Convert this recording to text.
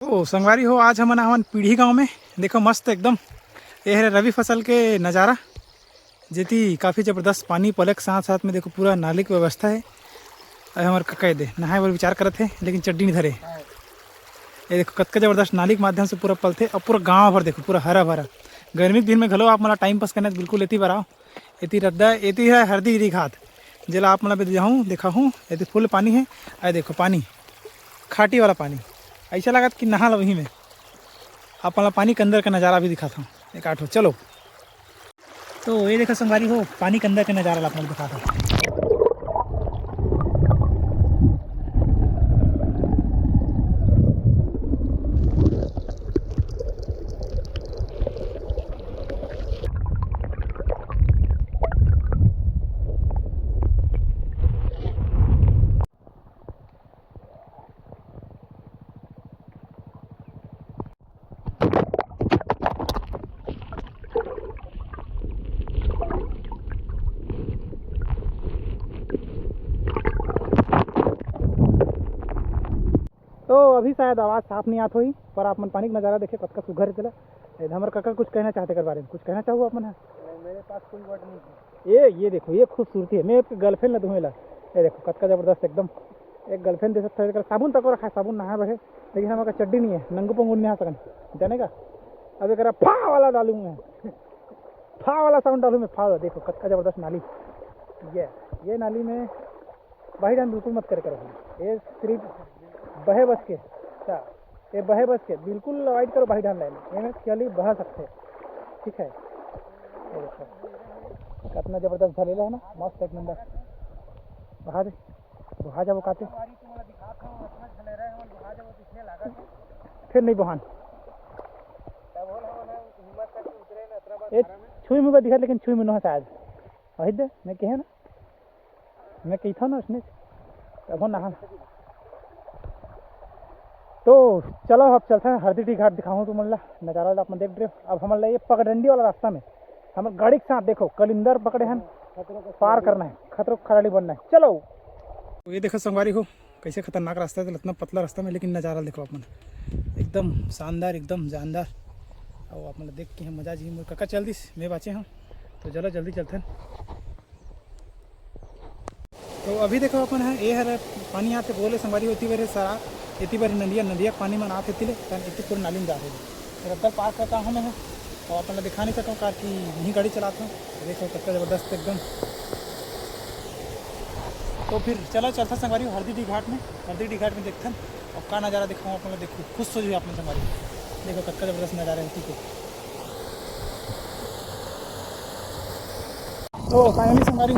तो संगवारी हो, आज हमन हवन पीढ़ी गांव में। देखो मस्त एकदम ये है रवि फसल के नज़ारा, जेती काफ़ी ज़बरदस्त पानी पलक साथ साथ में देखो पूरा नाली की व्यवस्था है। अरे हमारे कक्का दे नहाए बर विचार करत है लेकिन चड्डी नहीं धरे। ये देखो कतका ज़बरदस्त नाली के माध्यम से पूरा पलथे और पूरा गाँव भर देखो पूरा हरा भरा। गर्मी के दिन में घलो आप मला टाइम पास करना बिल्कुल एती बर आओ। एती रद्दा एती है हरदी गिरी घाट जिला आप मला जाऊँ देखा हूँ। एती फुल पानी है। अरे देखो पानी खाटी वाला पानी, ऐसा लगा कि नहा लो वहीं में। आप मला पानी के अंदर का नज़ारा भी दिखाता हूँ एक आठ हो। चलो तो ये देखो संगवारी हो, पानी के अंदर का नज़ारा आप मला दिखाता हूँ। तो अभी शायद आवाज़ साफ नहीं आत हुई, पर आप मन पानी का नज़ारा देखे कतका सुघर चला। हमारे काका कुछ कहना चाहते कर बारे में, कुछ कहना चाहूँ आप मन? मेरे पास कोई वर्ड नहीं है। ये देखो ये खूबसूरती है। मैं एक गर्लफ्रेंड ला तुम्हें ला, ये देखो कतका ज़बरदस्त एकदम एक गर्लफ्रेंड दे सकता है। साबुन तक रखा है, साबुन नहा बैठे, लेकिन हमारा चड्डी नहीं है, नंगू पंगू नहीं आ सकन जाने का। अब एक फा वाला डालूँ मैं, फा वाला साउंड डालूँ मैं, फा। देखो कतका ज़बरदस्त नाली। ये नाली में बाहर डाल बिल्कुल मत कर करो, ये सिर्फ बहे बस के। अच्छा ये बहे बस के बिल्कुल अवॉइड करो बाहर डाल लेने, ये केवल बहा सकते, ठीक है। ये देखो कितना ज़बरदस्त झलेला है ना, मस्त एक नंबर। बहा दे बहा जाओ काते फिर नहीं बहान ये छुई मुँह दिखा, लेकिन छुई मुँह शायद वही दे मैं कहे ना, मैं कही था ना उसने अब नहा। तो चलो अब चलते हैं हरदी घाट दिखाऊँ तुम नज़ारा आप देख रहे हो। अब हमारे ये पगडंडी वाला रास्ता में हमारे गाड़ी के साथ देखो कलिंदर पकड़े हैं, पार करना है, खतरों खराड़ी बनना है। चलो ये देखो संगवारी हो कैसे खतरनाक रास्ता है, इतना पतला रास्ता में, लेकिन नज़ारा देखो आप एकदम शानदार एकदम जानदार। और आप देख के मजा जी मोर काका चल दिस मैं बाचे हम, तो चलो जल्दी चलते हैं। तो अभी देखो अपन है ये है पानी यहाँ से बोले संगवारी होती बारे सारा इतनी बारी नदिया पानी में ना थे इतनी पूरी नाली में जा रही है। रद्दा पार करता हूँ मैं और अपन दिखा नहीं सकता कार की यहीं गाड़ी चलाता हूँ। देखो कितना ज़बरदस्त एकदम। तो फिर चलो चलता संगवारी हरदी घाट में, देखते हैं और का नज़ारा दिखाऊँ अपन। देखो खुश हो जाए आपने संगवारी, देखो कितना ज़बरदस्त नज़ारा है। ठीक है तो फाइनली संगवारी